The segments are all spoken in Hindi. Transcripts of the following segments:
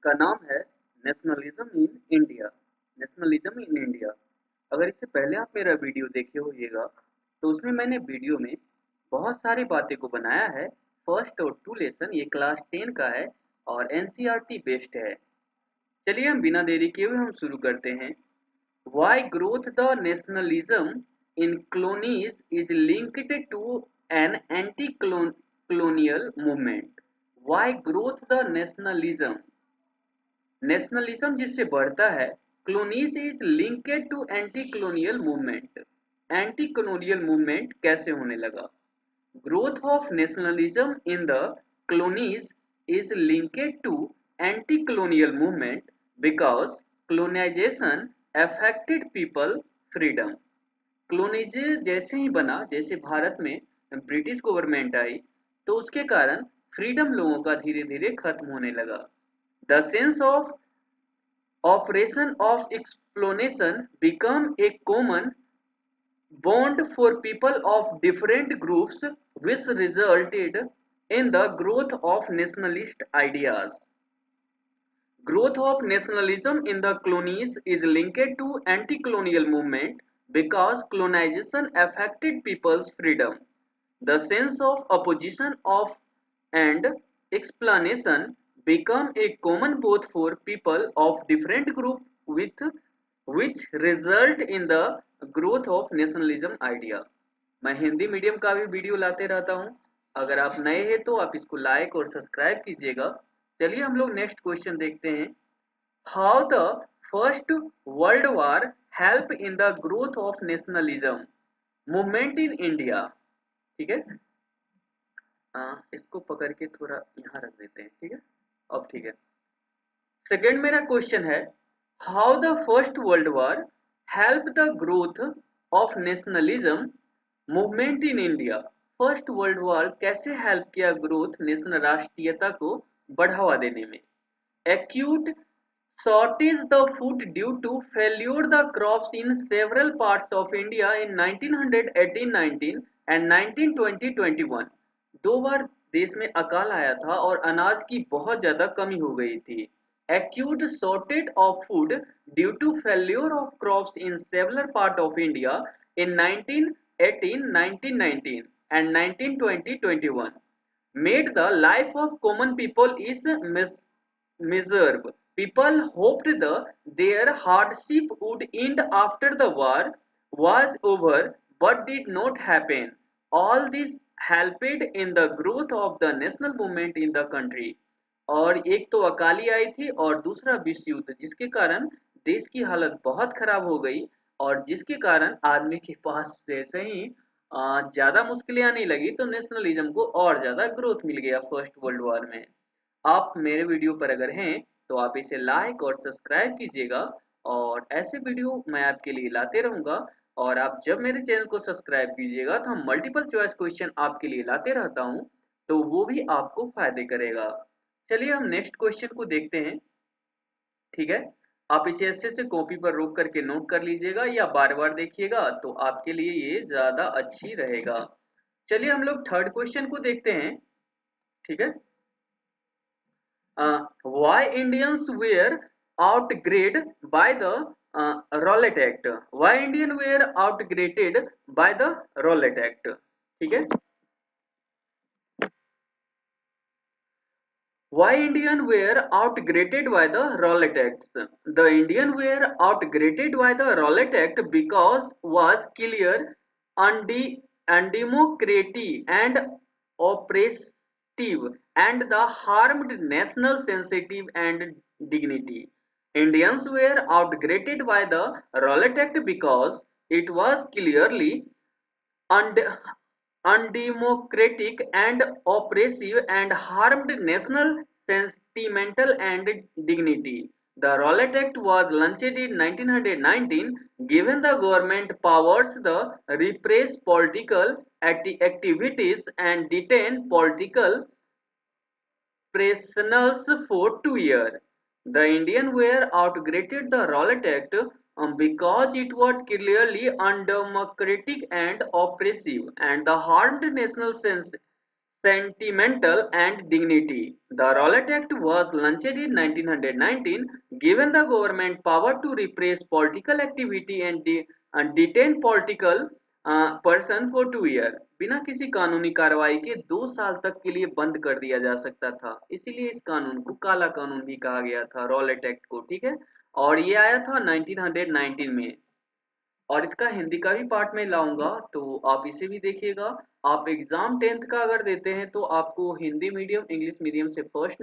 का नाम है nationalism in India. Nationalism in India. अगर इससे पहले आप मेरा वीडियो देखे होइएगा तो उसमें मैंने वीडियो में बहुत सारी बातें को बनाया है। फर्स्ट और 2 लेसन ये क्लास 10 का है और एनसीईआरटी बेस्ड है। चलिए हम बिना देरी किए हुए हम शुरू करते हैं। Why growth the nationalism in colonies is linked to an anti-colonial movement? Why growth the nationalism? Nationalism जिससे बढ़ता है, colonies is linked to anti-colonial movement. एंटी-colonial movement कैसे होने लगा? Growth of nationalism in the colonies is linked to anti-colonial movement because colonization affected people freedom. colonization जैसे ही बना, जैसे भारत में ब्रिटिश गवर्नमेंट आई तो उसके कारण फ्रीडम लोगों का धीरे धीरे खत्म होने लगा। The sense of operation of explanation become a common bond for people of different groups, which resulted in the growth of nationalist ideas. Growth of nationalism in the colonies is linked to anti-colonial movement because colonization affected people's freedom. The sense of opposition of and explanation become a common both for people of different groups with which result in the growth of nationalism idea. मैं हिंदी मीडियम का भी वीडियो लाते रहता हूँ। अगर आप नए हैं तो आप इसको लाइक और सब्सक्राइब कीजिएगा। चलिए हम लोग नेक्स्ट क्वेश्चन देखते हैं। How the first world war help in the growth of nationalism movement in India. ठीक है, इसको पकड़ के थोड़ा यहाँ रख देते हैं। ठीक है, अब ठीक है। सेकेंड मेरा क्वेश्चन है, how the first world war help the growth of nationalism movement in India. First world war कैसे हेल्प किया ग्रोथ नेशनल राष्ट्रीयता को बढ़ावा देने में। Acute shortage the food due to failure the crops in several parts of India in 1918-19 and 1920-21। दो बार देश में अकाल आया था और अनाज की बहुत ज्यादा कमी हो गई थी। Acute shortage of food due to failure of crops in several parts of India in 1918, 1919 and 1920-21 made the life of common people is miserable. People hoped their hardship would end after the war was over, but did not happen. All this helped in the growth of the national movement in the country. और एक तो अकाली आई थी और दूसरा विश्व युद्ध, जिसके कारण देश की हालत बहुत खराब हो गई और जिसके कारण आदमी के पास जैसे ही ज्यादा मुश्किलें आने लगी तो नेशनलिज्म को और ज्यादा ग्रोथ मिल गया फर्स्ट वर्ल्ड वॉर में। आप मेरे वीडियो पर अगर हैं तो आप इसे लाइक और सब्सक्राइब कीजिएगा और ऐसे वीडियो मैं आपके लिए लाते रहूंगा। और आप जब मेरे चैनल को सब्सक्राइब कीजिएगा तो हम मल्टीपल चॉइस क्वेश्चन आपके लिए लाते रहता हूं, तो वो भी आपको फायदे करेगा। चलिए हम नेक्स्ट क्वेश्चन को देखते हैं। ठीक है, आप इसे अच्छे से कॉपी पर रोक करके नोट कर लीजिएगा या बार बार देखिएगा तो आपके लिए ये ज्यादा अच्छी रहेगा। चलिए हम लोग थर्ड क्वेश्चन को देखते हैं। ठीक है, why Indians were outgraded by the Rowlatt Act? Why Indian were outgraded by the Rowlatt Act? ठीक है, why Indian were outgraded by the Rowlatt Acts? The Indian were outgraded by the Rowlatt Act because was clear, undemocratic and oppressive and the harmed national sensitive and dignity. Indians were outgraded by the Rowlatt Act because it was clearly und undemocratic and oppressive and harmed national sentimental and dignity. The Rowlatt Act was launched in 1919, giving the government powers to repress political activities and detain political prisoners for 2 years. The Indians were outgraded the Rowlatt Act because it was clearly undemocratic and oppressive and harmed national sentimental and dignity. The Rowlatt Act was launched in 1919, giving the government power to repress political activity and detain political person for 2 year. बिना किसी कानूनी कार्रवाई के 2 साल तक के लिए बंद कर दिया जा सकता था। इसीलिए इस कानून को काला कानून भी कहा गया था, रॉलेट एक्ट को। ठीक है, और ये आया था 1919 में। और इसका हिंदी का भी पार्ट में लाऊंगा, तो आप इसे भी देखिएगा। आप एग्जाम 10th का अगर देते हैं तो आपको हिंदी मीडियम इंग्लिश मीडियम से फर्क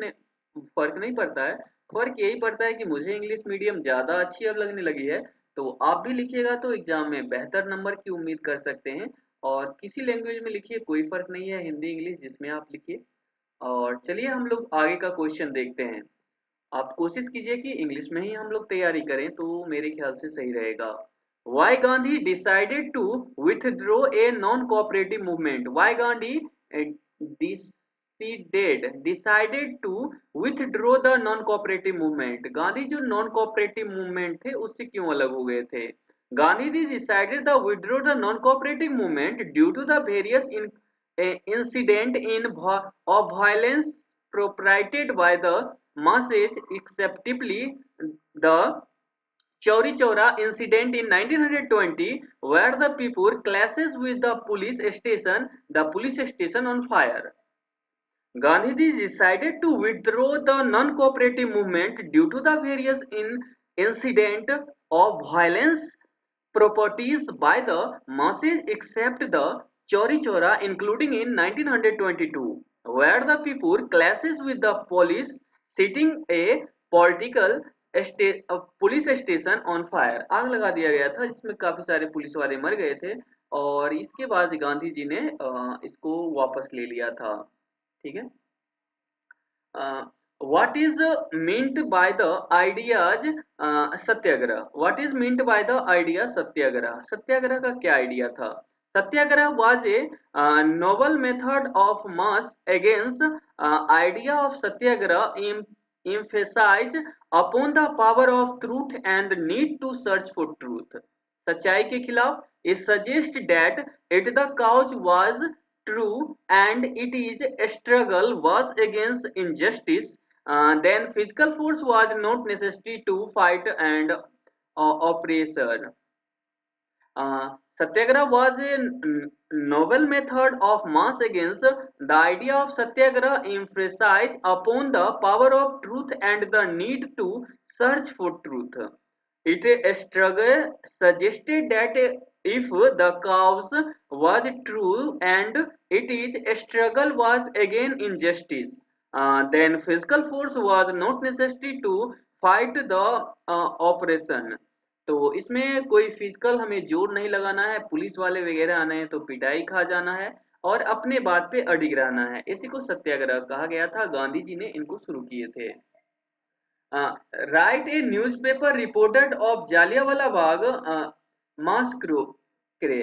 नहीं पड़ता है। फर्क यही पड़ता है कि मुझे इंग्लिश मीडियम ज्यादा अच्छी अब लगने लगी है, तो आप भी लिखिएगा तो एग्जाम में बेहतर नंबर की उम्मीद कर सकते हैं। और किसी लैंग्वेज में लिखिए, कोई फर्क नहीं है, हिंदी इंग्लिश जिसमें आप लिखिए। और चलिए हम लोग आगे का क्वेश्चन देखते हैं। आप कोशिश कीजिए कि इंग्लिश में ही हम लोग तैयारी करें, तो मेरे ख्याल से सही रहेगा। Why Gandhi decided to withdraw a non-cooperative movement? Why Gandhi decided to withdraw the non-cooperative movement? Gandhi जो non-cooperative movement थे उससे क्यों अलग हो गए थे? Gandhi decided to withdraw the non-cooperative movement due to the various incident of violence perpetrated by the masses, acceptably the Chauri Chaura incident in 1920, where the people clashes with the police station on fire. Gandhiji decided to withdraw the non-cooperative movement due to the various incident of violence properties by the masses except the Chauri Chaura, including in 1922, where the people clashes with the police setting a political police station on fire, आग लगा दिया गया था जिसमें काफी सारे पुलिस वाले मर गए थे। और इसके बाद गांधी जी ने इसको वापस ले लिया था। ठीक है, what is meant by the ideas Satyagraha? What is meant by the idea सत्याग्रह? सत्याग्रह का क्या आइडिया था? सत्याग्रह was a novel method of mass against idea of satyagraha emphasize upon the power of truth and need to search for truth. सच्चाई के खिलाफ, it suggests that it the cause was true and it is a struggle was against injustice, then physical force was not necessary to fight and oppressor. Satyagraha was a novel method of mass against the idea of satyagraha emphasized upon the power of truth and the need to search for truth. It struggle suggested that if the cause was true and it is a struggle was against injustice, then physical force was not necessary to fight the oppression. तो इसमें कोई फिजिकल हमें जोर नहीं लगाना है, पुलिस वाले वगैरह आना है तो पिटाई खा जाना है और अपने बात पे अडिग रहना है। इसी को सत्याग्रह कहा गया था, गांधी जी ने इनको शुरू किए थे। Write a newspaper reported of Jallianwala Bagh massacre.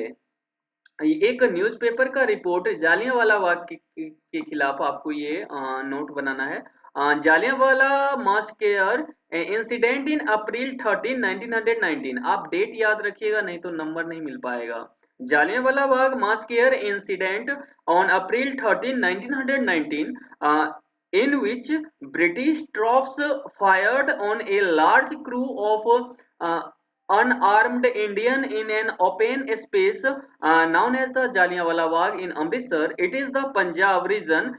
एक न्यूज़पेपर का रिपोर्ट जालियांवाला बाग के खिलाफ आपको ये नोट बनाना है। जालियांवाला मास्केयर इंसिडेंट इन अप्रैल 13 1919। आप डेट याद रखिएगा, नहीं तो नंबर नहीं मिल पाएगा। Jallianwala Bagh मास्केयर incident on April 13 1919, in which British troops fired on a large crew of unarmed Indian in an open space known as the Jallianwala Bagh in Amritsar. It is the Punjab region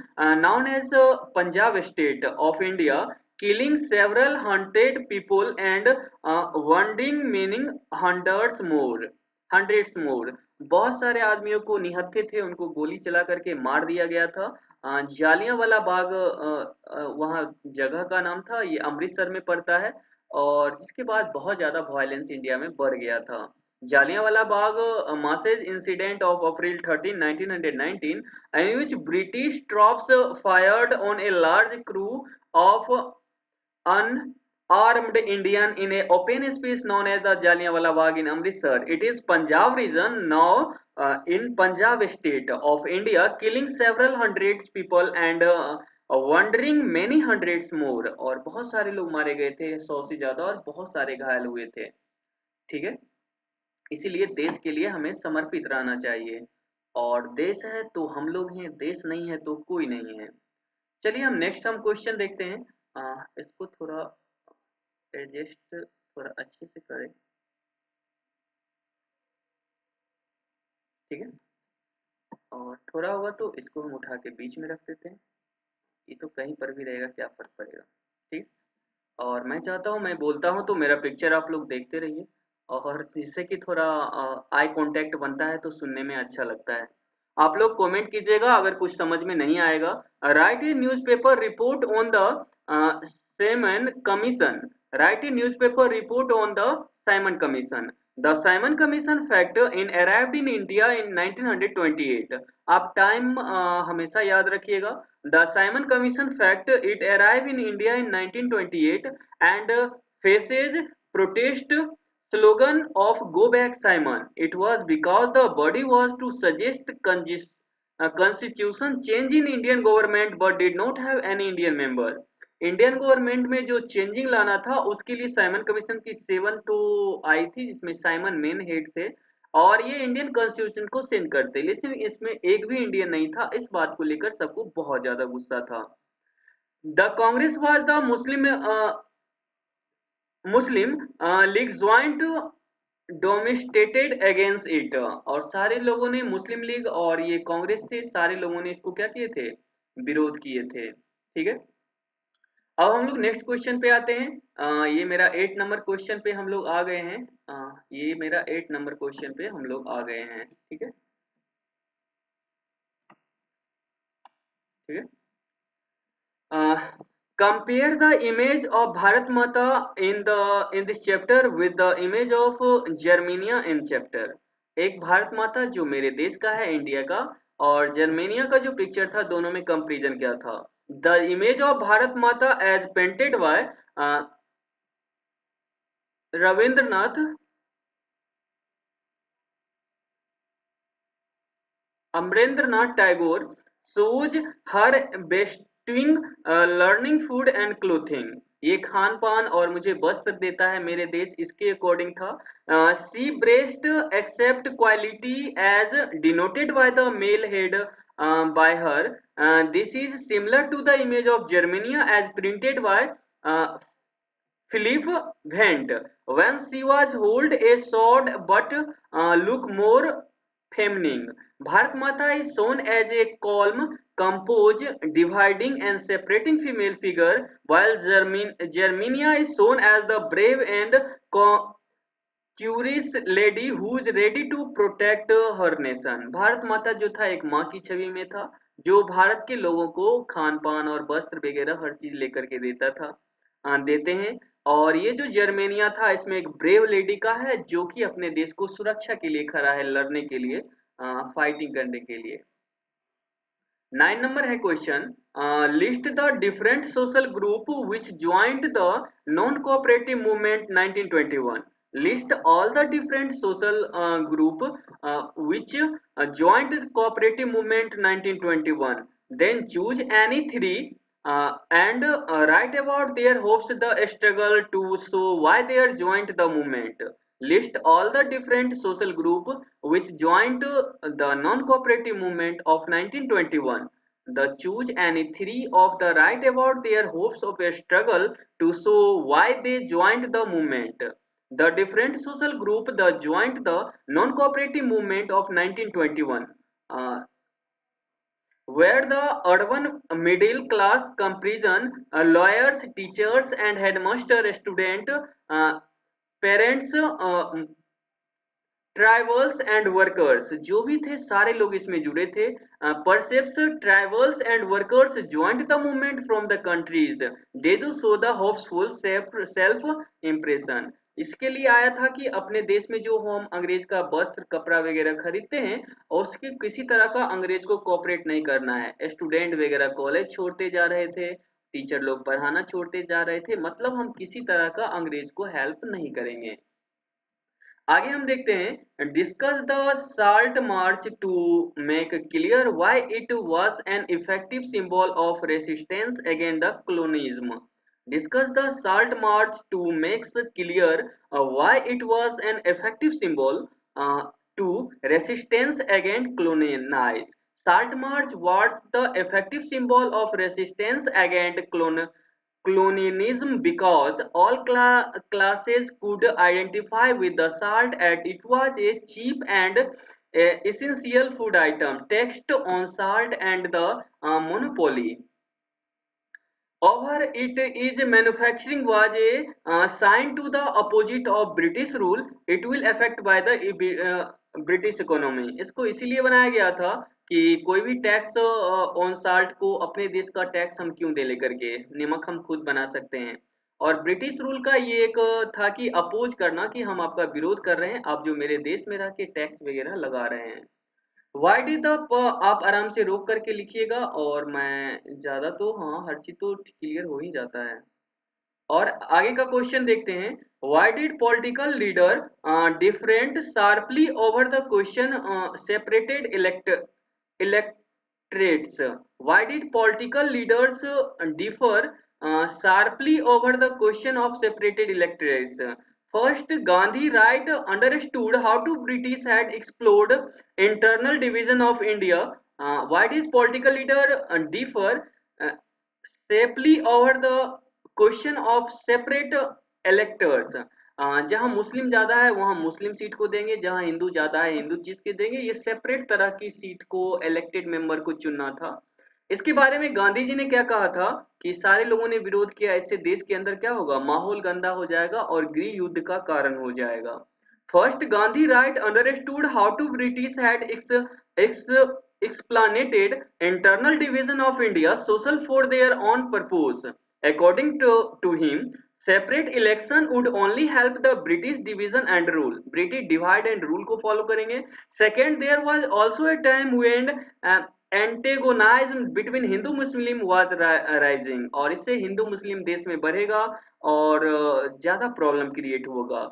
known as Punjab state of India, killing several hundred people and wounding many hundreds more. बहुत सारे आदमियों को निहत्थे थे, उनको गोली चला करके मार दिया गया था। जालियांवाला बाग वहाँ जगह का नाम था, ये अमृतसर में पड़ता है। और जिसके बाद बहुत ज्यादा वायलेंस इंडिया में बढ़ गया था। Jallianwala Bagh masses incident of April 13 1919, in which British troops fired on a large crew of unarmed Indian in a open space known as the Jallianwala Bagh in Amritsar. It is Punjab region now in Punjab state of India, killing several hundreds people and wounding many hundreds more. और बहुत सारे लोग मारे गए थे, 100 से ज्यादा, और बहुत सारे घायल हुए थे। ठीक है, इसीलिए देश के लिए हमें समर्पित रहना चाहिए। और देश है तो हम लोग हैं, देश नहीं है तो कोई नहीं है। चलिए हम क्वेश्चन देखते हैं। इसको थोड़ा एडजस्ट थोड़ा अच्छे से करें, ठीक है। और थोड़ा होगा तो इसको हम उठा के बीच में रख देते हैं, ये तो कहीं पर भी रहेगा, क्या फर्क पड़ेगा, ठीक। और मैं चाहता हूँ मैं बोलता हूँ तो मेरा पिक्चर आप लोग देखते रहिए, और जिससे कि थोड़ा आई कांटेक्ट बनता है तो सुनने में अच्छा लगता है। आप लोग कमेंट कीजिएगा अगर कुछ समझ में नहीं आएगा। Right a newspaper report on the Simon commission. Right a newspaper report on the Simon commission. The Simon commission fact in arrived in India in 1928। आप टाइम हमेशा याद रखिएगा। The Simon Commission fact it arrived in India in 1928 and faces protest slogan of "Go Back Simon." It was because the body was to suggest constitution change in Indian government but did not have any Indian member. Indian government में जो चेंजिंग लाना था उसके लिए साइमन कमीशन की 7 तो आई थी, जिसमें साइमन मेन हेड थे और ये इंडियन कॉन्स्टिट्यूशन को सेंड करते, लेकिन इसमें एक भी इंडियन नहीं था। इस बात को लेकर सबको बहुत ज्यादा गुस्सा था। The Congress was the Muslim League joint demonstrated against it. और सारे लोगों ने, मुस्लिम लीग और ये कांग्रेस थे, सारे लोगों ने इसको क्या किए थे, विरोध किए थे, ठीक है। अब हम लोग नेक्स्ट क्वेश्चन पे आते हैं। ये मेरा 8 नंबर क्वेश्चन पे हम लोग आ गए हैं। ये मेरा 8 नंबर क्वेश्चन पे हम लोग आ गए हैं, ठीक है, ठीक है। Compare the image of Bharat Mata in this chapter with the image of Germania in chapter। एक भारत माता जो मेरे देश का है, इंडिया का, और जर्मेनिया का जो पिक्चर था, दोनों में कंपैरिजन क्या था। The image of Bharat Mata as painted by Rabindranath Amarendranath Tagore shows her bestowing learning food and clothing। ये खान पान और मुझे वस्त्र देता है मेरे देश, इसके अकॉर्डिंग था। She breast accept quality as denoted by the male head by her। This is similar to the image of Germania as printed by Philip Vent when she was hold a sword but look more feminine। Bharat Mata is shown as a calm, composed, dividing and separating female figure, while Germania is shown as the brave and curious lady who is ready to protect her nation। Bharat माता जो था एक माँ की छवि में था, जो भारत के लोगों को खान पान और वस्त्र वगैरह हर चीज लेकर के देता था, देते हैं। और ये जो जर्मेनिया था, इसमें एक ब्रेव लेडी का है जो कि अपने देश को सुरक्षा के लिए खड़ा है, लड़ने के लिए, फाइटिंग करने के लिए। 9 नंबर है question. List the different social group which joint the non cooperative movement 1921। List all the different social group which joined cooperative movement 1921, then choose any three and write about their hopes the struggle to show why they are joined the movement। List all the different social group which joined the non-cooperative movement of 1921, the choose any three of the write about their hopes of a struggle to show why they joined the movement। The different social group that joined the non-cooperative movement of 1921 were the urban middle class comprising lawyers, teachers and headmaster, student, parents, tribals and workers, जो भी थे सारे लोग इसमें जुड़े थे। Perhaps tribals and workers joint the movement from the countries they do show the hopeful self impression. इसके लिए आया था कि अपने देश में जो हम अंग्रेज का वस्त्र कपड़ा वगैरह खरीदते हैं, और उसके किसी तरह का अंग्रेज को कोऑपरेट नहीं करना है। स्टूडेंट वगैरह कॉलेज छोड़ते जा रहे थे, टीचर लोग पढ़ाना छोड़ते जा रहे थे, मतलब हम किसी तरह का अंग्रेज को हेल्प नहीं करेंगे। आगे हम देखते हैं, discuss the salt March two make clear why it was an effective symbol of resistance against the colonialism। Discuss the salt March two makes clear why it was an effective symbol to resistance against colonize. Salt March was the effective symbol of resistance against colonialism because all classes could identify with the salt as it was a cheap and essential food item. Text on salt and the monopoly over it is manufacturing was a sign to the opposite of British rule. It will affect by the British economy. इसको इसीलिए बनाया गया था कि कोई भी टैक्स ऑन साल्ट को अपने देश का टैक्स हम क्यों दे लेकर के, नमक हम खुद बना सकते हैं। और ब्रिटिश रूल का ये एक था कि अपोज करना कि हम आपका विरोध कर रहे हैं, आप जो मेरे देश में रह के टैक्स वगैरह लगा रहे हैं। वाई डिड द आप आराम से रोक करके लिखिएगा, और मैं ज्यादा तो हाँ हर चीज तो क्लियर हो ही जाता है। और आगे का क्वेश्चन देखते हैं। Why did political leader different sharply over the question separated electorates? Why did political leaders differ sharply over the question of separated electorates? First, Gandhi right understood how to British had explored internal division of India. Why did political leader differ uh, sharply over the question of separate electors? जहां मुस्लिम ज्यादा है वहां मुस्लिम सीट को देंगे, जहां हिंदू ज्यादा है हिंदू चीज के देंगे। ये सेपरेट तरह की सीट को इलेक्टेड मेंबर को चुनना था। इसके बारे में गांधी जी ने क्या कहा था कि सारे लोगों ने विरोध किया, इससे देश के अंदर क्या होगा, माहौल गंदा हो जाएगा और गृह युद्ध का कारण हो जाएगा। First, Gandhi right understood how to British had explanated internal division of India social for their own purpose. According to him, separate election would only help the British division and rule. British divide and rule को follow करेंगे। Second, there was also a time when antagonism between Hindu Muslim was rising, और इससे हिंदू मुस्लिम देश में बढ़ेगा और ज्यादा प्रॉब्लम क्रिएट होगा।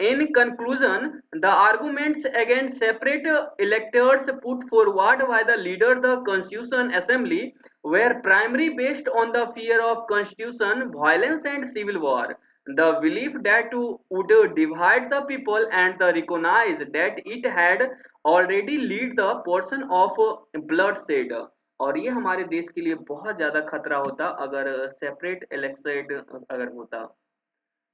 In conclusion, the arguments against separate electors put forward by the leader the Constitution Assembly were primarily based on the fear of constitution violence and civil war, the belief that would divide the people, and the recognize that it had already lead the portion of bloodshed। और ये हमारे देश के लिए बहुत ज्यादा खतरा होता अगर सेपरेट इलेक्शन अगर होता।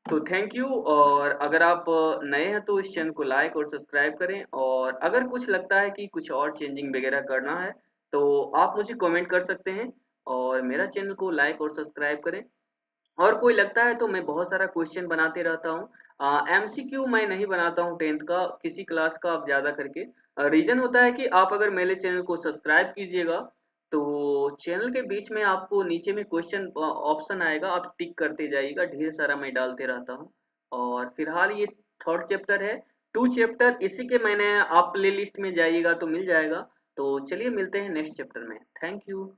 तो थैंक यू। और अगर आप नए हैं तो इस चैनल को लाइक और सब्सक्राइब करें, और अगर कुछ लगता है कि कुछ और चेंजिंग वगैरह करना है तो आप मुझे कमेंट कर सकते हैं, और मेरा चैनल को लाइक और सब्सक्राइब करें। और कोई लगता है तो मैं बहुत सारा क्वेश्चन बनाते रहता हूँ। एमसीक्यू मैं नहीं बनाता हूँ 10th का, किसी क्लास का आप ज्यादा करके। रीजन होता है कि आप अगर मेरे चैनल को सब्सक्राइब कीजिएगा तो चैनल के बीच में आपको नीचे में क्वेश्चन ऑप्शन आएगा, आप टिक करते जाइएगा, ढेर सारा मैं डालते रहता हूँ। और फिलहाल ये 3rd चैप्टर है, 2 चैप्टर इसी के मैंने आप प्ले लिस्ट में जाइएगा तो मिल जाएगा। तो चलिए मिलते हैं नेक्स्ट चैप्टर में। Thank you.